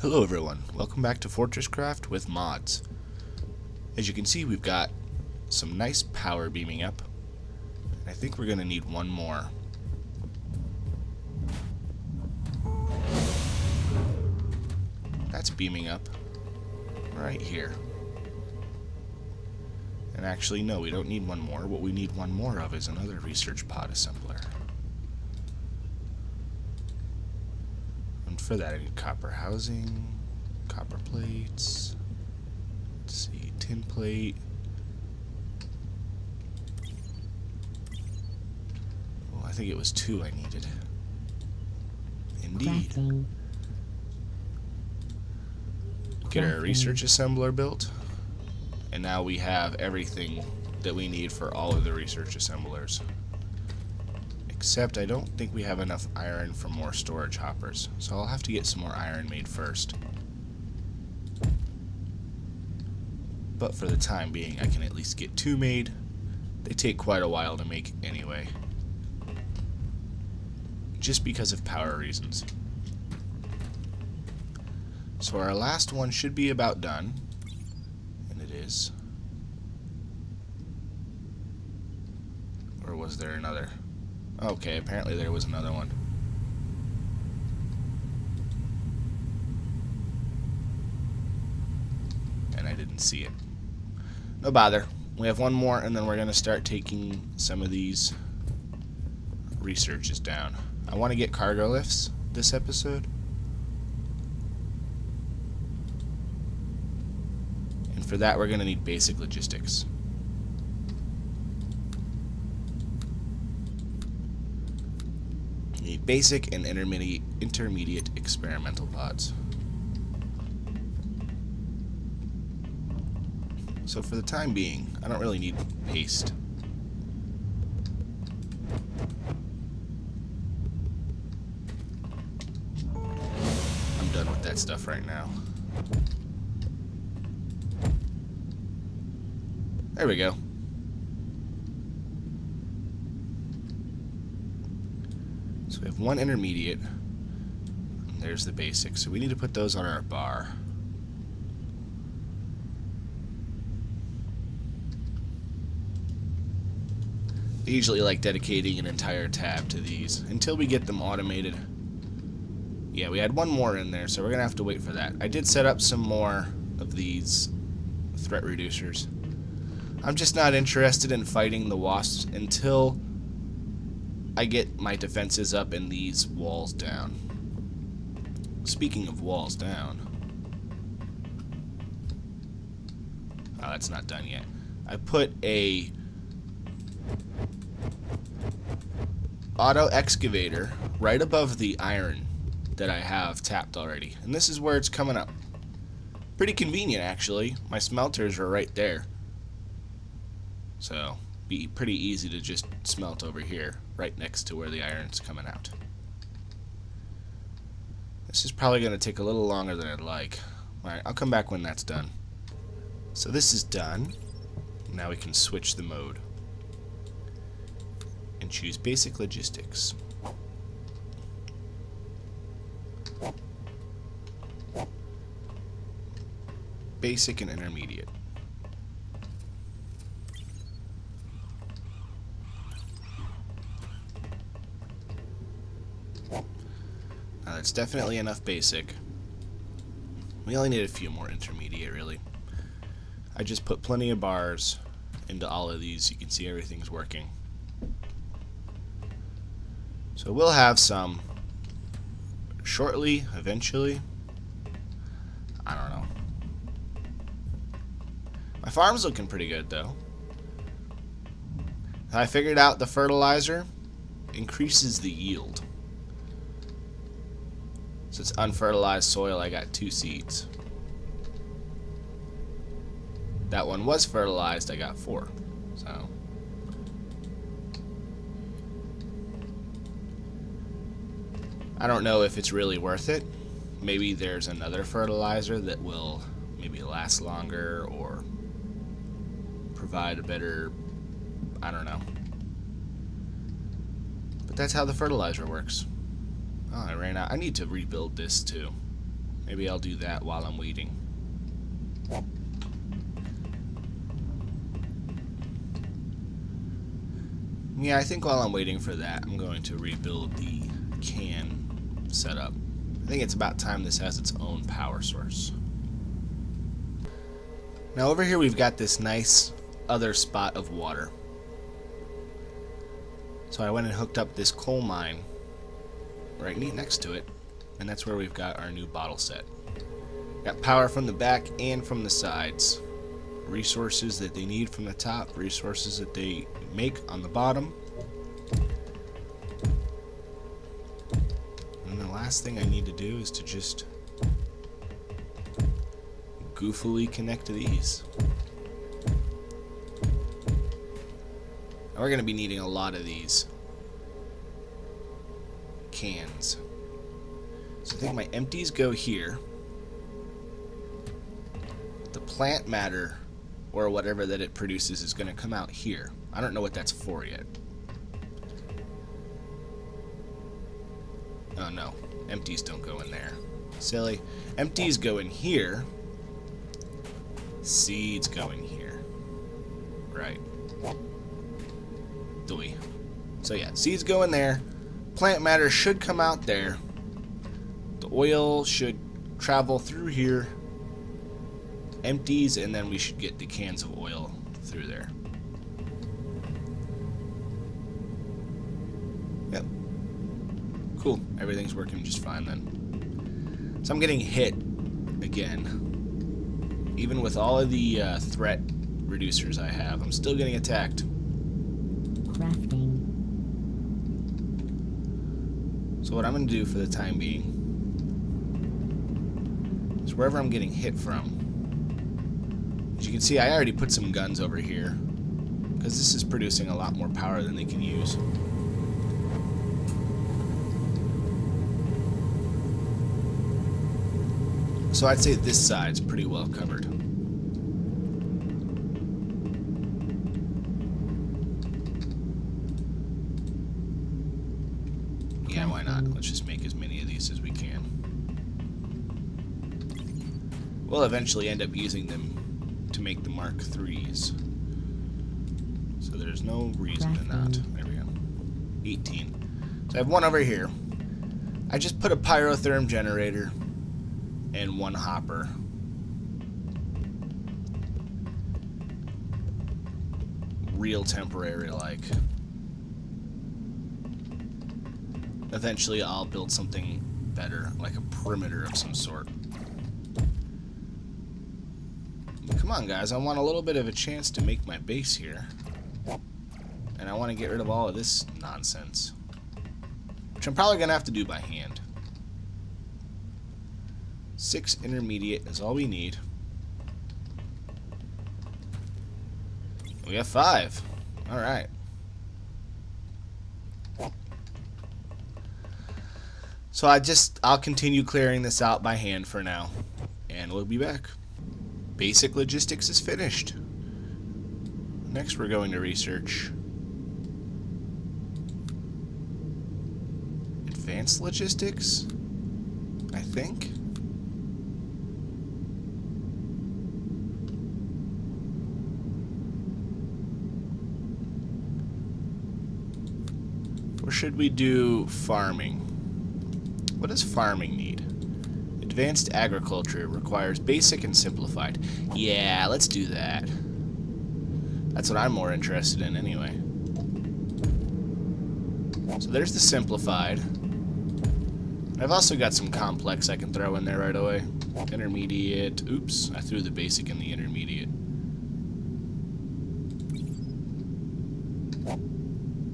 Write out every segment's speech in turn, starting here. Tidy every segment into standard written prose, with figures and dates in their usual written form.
Hello everyone, welcome back to Fortresscraft with mods. As you can see, we've got some nice power beaming up. I think we're going to need one more. That's beaming up right here. And actually, no, we don't need one more. What we need one more of is another research pod assembler. And for that, I need copper housing, copper plates, let's see, tin plate. Well, I think it was 2 I needed. Indeed. Crafting. Get our research assembler built. And now we have everything that we need for all of the research assemblers. Except I don't think we have enough iron for more storage hoppers. So I'll have to get some more iron made first. But for the time being, I can at least get 2 made. They take quite a while to make anyway. Just because of power reasons. So our last one should be about done. And it is. Or was there another? Okay, apparently there was another one. And I didn't see it. No bother. We have one more, and then we're going to start taking some of these researches down. I want to get cargo lifts this episode. And for that, we're going to need basic logistics. You need basic and intermediate experimental pods. So for the time being, I don't really need paste. I'm done with that stuff right now. There we go. So we have one intermediate. And there's the basic. So we need to put those on our bar. I usually like dedicating an entire tab to these until we get them automated. Yeah, we had one more in there, so we're going to have to wait for that. I did set up some more of these threat reducers. I'm just not interested in fighting the wasps until I get my defenses up and these walls down. Speaking of walls down. Oh, that's not done yet. I put a auto excavator right above the iron that I have tapped already. And this is where it's coming up. Pretty convenient, actually. My smelters are right there. So, be pretty easy to just smelt over here, right next to where the iron's coming out. This is probably going to take a little longer than I'd like. Alright, I'll come back when that's done. So this is done. Now we can switch the mode. And choose basic logistics. Basic and intermediate. Now that's definitely enough basic. We only need a few more intermediate, really. I just put plenty of bars into all of these. You can see everything's working. So we'll have some shortly, eventually. I don't know. My farm's looking pretty good, though. I figured out the fertilizer increases the yield. So it's unfertilized soil, I got 2 seeds. That one was fertilized, I got 4. So I don't know if it's really worth it. Maybe there's another fertilizer that will maybe last longer or provide a better, I don't know. But that's how the fertilizer works. Oh, I ran out. I need to rebuild this too. Maybe I'll do that while I'm waiting. Yeah, I think while I'm waiting for that, I'm going to rebuild the can setup. I think it's about time this has its own power source. Now over here we've got this nice other spot of water. So I went and hooked up this coal mine right next to it, and that's where we've got our new bottle set. Got power from the back and from the sides. Resources that they need from the top, resources that they make on the bottom. And the last thing I need to do is to just goofily connect to these. Now we're going to be needing a lot of these cans. So I think my empties go here. The plant matter, or whatever that it produces, is going to come out here. I don't know what that's for yet. Oh no, empties don't go in there. Silly. Empties go in here. Seeds go in here. Right. Doy. So yeah, seeds go in there. Plant matter should come out there. The oil should travel through here. Empties, and then we should get the cans of oil through there. Yep. Cool. Everything's working just fine then. So I'm getting hit again. Even with all of the threat reducers I have, I'm still getting attacked. Crafting. So what I'm going to do for the time being is wherever I'm getting hit from, as you can see, I already put some guns over here because this is producing a lot more power than they can use. So I'd say this side's pretty well covered. Yeah, why not? Let's just make as many of these as we can. We'll eventually end up using them to make the Mark IIIs. So there's no reason to not. There we go. 18. So I have one over here. I just put a pyrotherm generator and one hopper. Real temporary like. Eventually I'll build something better, like a perimeter of some sort. Come on guys, I want a little bit of a chance to make my base here. And I want to get rid of all of this nonsense. Which I'm probably going to have to do by hand. 6 intermediate is all we need. We have 5. Alright. So I'll continue clearing this out by hand for now. And we'll be back. Basic logistics is finished. Next we're going to research advanced logistics, I think. Or should we do farming? What does farming need? Advanced agriculture requires basic and simplified. Yeah, let's do that. That's what I'm more interested in anyway. So there's the simplified. I've also got some complex I can throw in there right away. Intermediate. Oops, I threw the basic in the intermediate.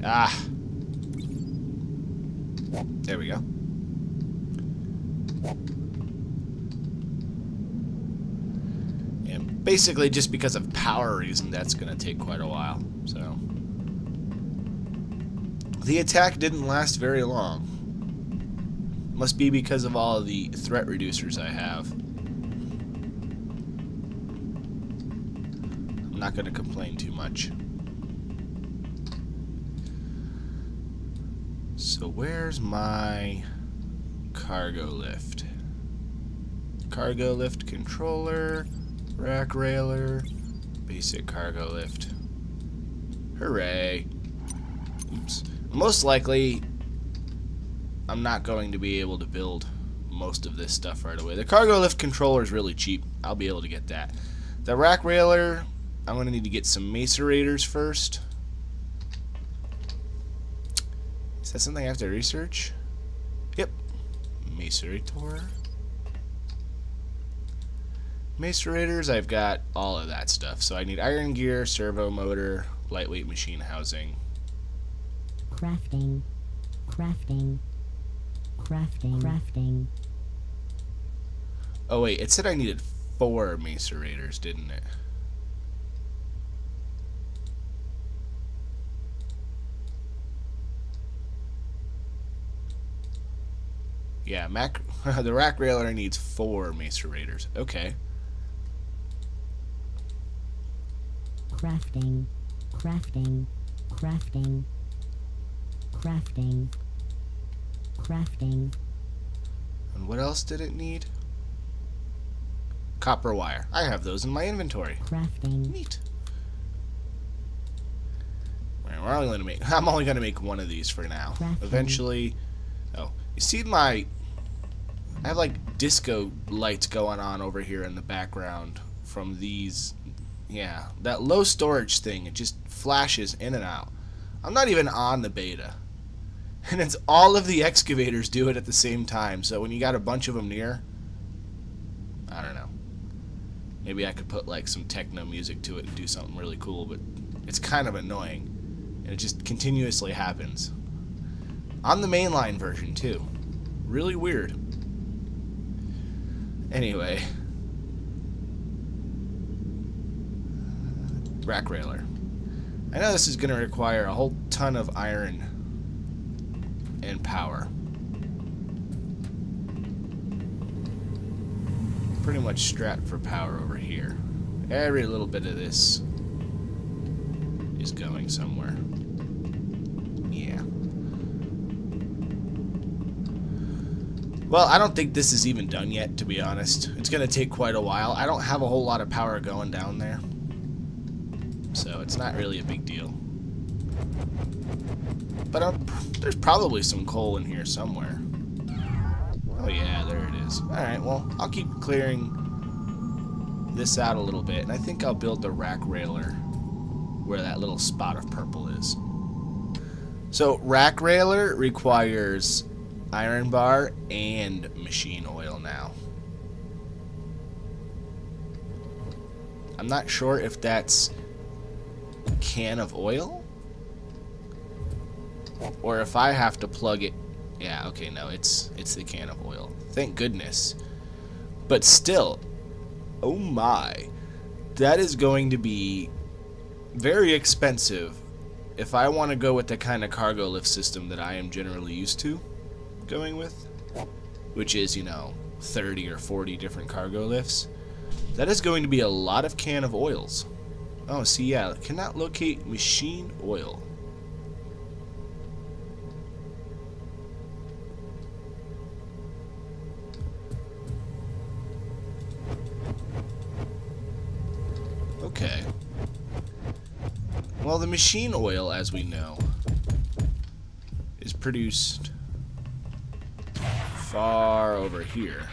Ah. There we go. And basically just because of power reason, that's going to take quite a while. So the attack didn't last very long. Must be because of all of the threat reducers I have. I'm not going to complain too much. So where's my cargo lift? Cargo lift controller, rack railer, basic cargo lift. Hooray. Oops. Most likely, I'm not going to be able to build most of this stuff right away. The cargo lift controller is really cheap. I'll be able to get that. The rack railer, I'm going to need to get some macerators first. Is that something I have to research? Yep. Macerator. Macerators, I've got all of that stuff. So I need iron gear, servo motor, lightweight machine housing. Crafting. Crafting. Crafting. Crafting. Oh wait, it said I needed 4 macerators, didn't it? Yeah, the rack railer needs 4 macerators. Okay. Crafting. Crafting. Crafting. Crafting. Crafting. And what else did it need? Copper wire. I have those in my inventory. Crafting. Neat. I'm only gonna make one of these for now. Crafting. Eventually, oh, you see I have like disco lights going on over here in the background from these. Yeah, that low storage thing. It just flashes in and out. I'm not even on the beta, and it's all of the excavators do it at the same time. So when you got a bunch of them near, I don't know. Maybe I could put like some techno music to it and do something really cool, but it's kind of annoying. And it just continuously happens. On the mainline version, too. Really weird. Anyway. Rack railer. I know this is going to require a whole ton of iron and power. Pretty much strapped for power over here. Every little bit of this is going somewhere. Yeah. Well, I don't think this is even done yet, to be honest. It's going to take quite a while. I don't have a whole lot of power going down there. So it's not really a big deal. But there's probably some coal in here somewhere. Oh yeah, there it is. Alright, well, I'll keep clearing this out a little bit, and I think I'll build the rack railer where that little spot of purple is. So, rack railer requires iron bar and machine oil now. I'm not sure if that's a can of oil or if I have to plug it. Yeah, okay, no, it's the can of oil. Thank goodness. But still, oh my, that is going to be very expensive if I want to go with the kind of cargo lift system that I am generally used to going with, which is, 30 or 40 different cargo lifts. That is going to be a lot of can of oils. Oh, see, yeah, cannot locate machine oil. Okay. Well, the machine oil, as we know, is produced far over here.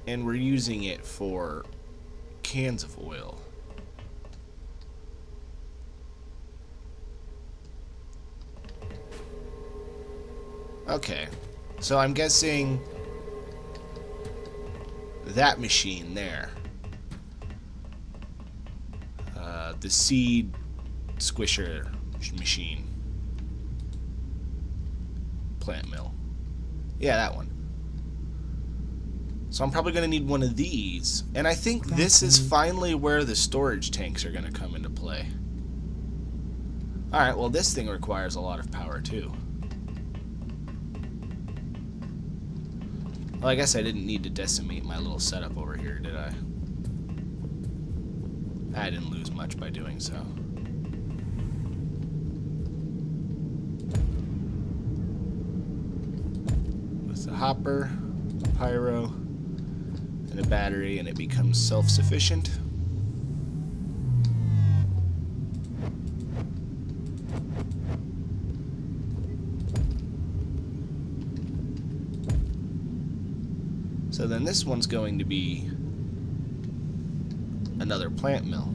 And we're using it for cans of oil. Okay. So I'm guessing that machine there, the seed squisher machine, plant mill. Yeah, that one. So I'm probably going to need one of these. And I think this is finally where the storage tanks are going to come into play. Alright, well this thing requires a lot of power too. Well, I guess I didn't need to decimate my little setup over here, did I? I didn't lose much by doing so. hopper, pyro, and a battery, and it becomes self-sufficient. So then this one's going to be another plant mill.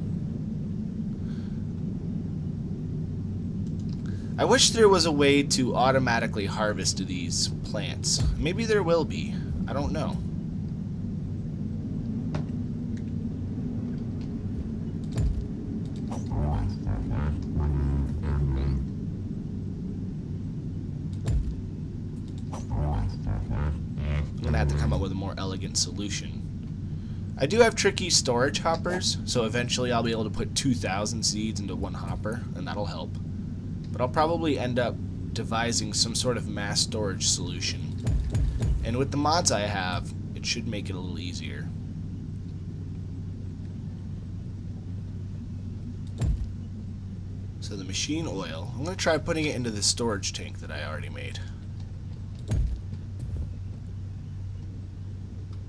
I wish there was a way to automatically harvest these plants. Maybe there will be. I don't know. I'm gonna have to come up with a more elegant solution. I do have tricky storage hoppers, so eventually I'll be able to put 2,000 seeds into one hopper, and that'll help. But I'll probably end up devising some sort of mass storage solution. And with the mods I have, it should make it a little easier. So the machine oil, I'm going to try putting it into the storage tank that I already made.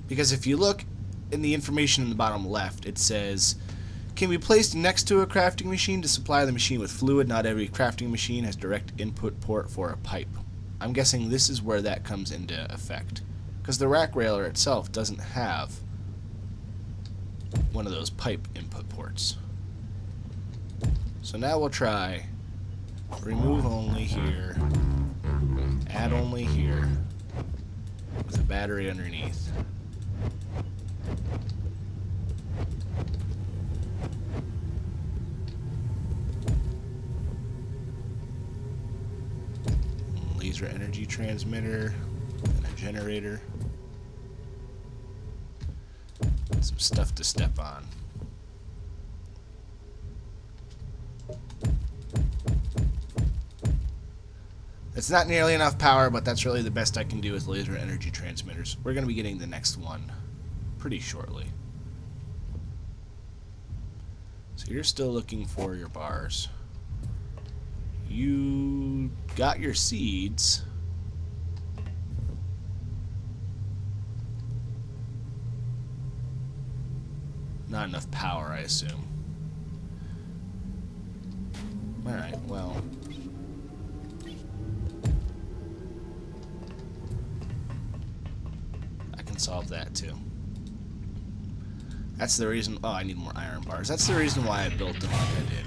Because if you look in the information in the bottom left, it says, can be placed next to a crafting machine to supply the machine with fluid. Not every crafting machine has direct input port for a pipe. I'm guessing this is where that comes into effect. Because the rack railer itself doesn't have one of those pipe input ports. So now we'll try remove only here, add only here, with a battery underneath. Laser energy transmitter and a generator. Some stuff to step on. It's not nearly enough power, but that's really the best I can do with laser energy transmitters. We're going to be getting the next one pretty shortly. So you're still looking for your bars. You got your seeds. Not enough power, I assume. Alright, well. I can solve that too. That's the reason. Oh, I need more iron bars. That's the reason why I built them like I did.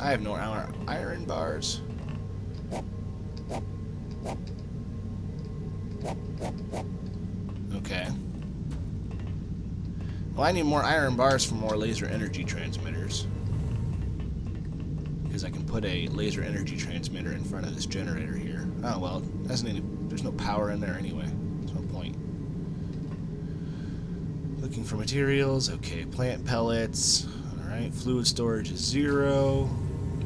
I have no iron bars. Okay. Well, I need more iron bars for more laser energy transmitters. Because I can put a laser energy transmitter in front of this generator here. Oh, well, there's no power in there anyway. There's no point. Looking for materials. Okay, plant pellets. Alright, fluid storage is 0.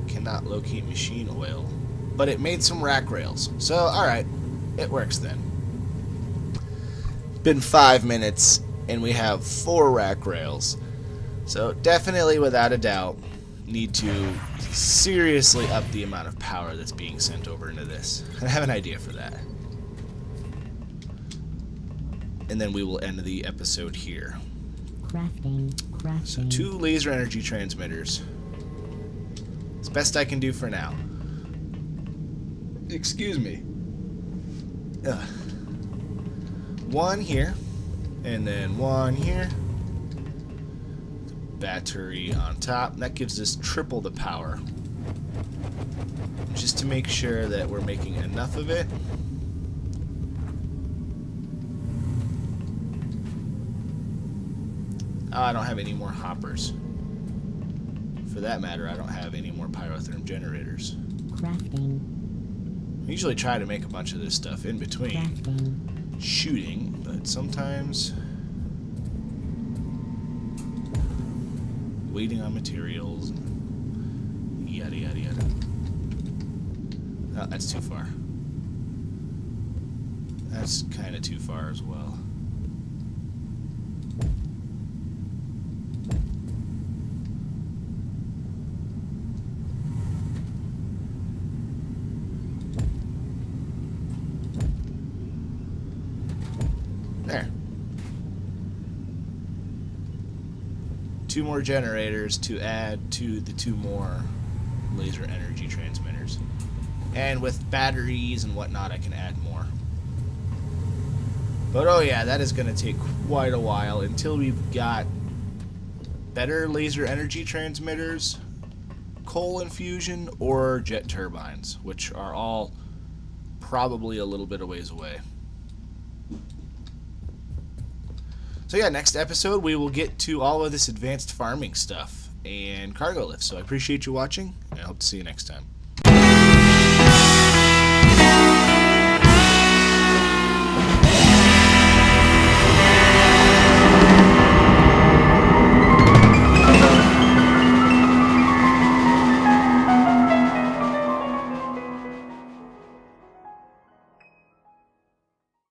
Cannot locate machine oil. But it made some rack rails. So, alright, it works then. Been 5 minutes, and we have 4 rack rails. So, definitely, without a doubt, need to seriously up the amount of power that's being sent over into this. I have an idea for that. And then we will end the episode here. Crafting. So 2 laser energy transmitters. It's best I can do for now. Excuse me. Ugh. 1 here, and then 1 here. Battery on top. That gives us triple the power. Just to make sure that we're making enough of it. Oh, I don't have any more hoppers. For that matter, I don't have any more pyrotherm generators. Crafting. I usually try to make a bunch of this stuff in between shooting, but sometimes waiting on materials, yada yada yada. Oh, that's too far. That's kind of too far as well. 2 more generators to add to the 2 more laser energy transmitters. And with batteries and whatnot, I can add more. But oh yeah, that is going to take quite a while until we've got better laser energy transmitters, coal infusion, or jet turbines, which are all probably a little bit of ways away. So yeah, next episode we will get to all of this advanced farming stuff and cargo lifts. So I appreciate you watching, and I hope to see you next time.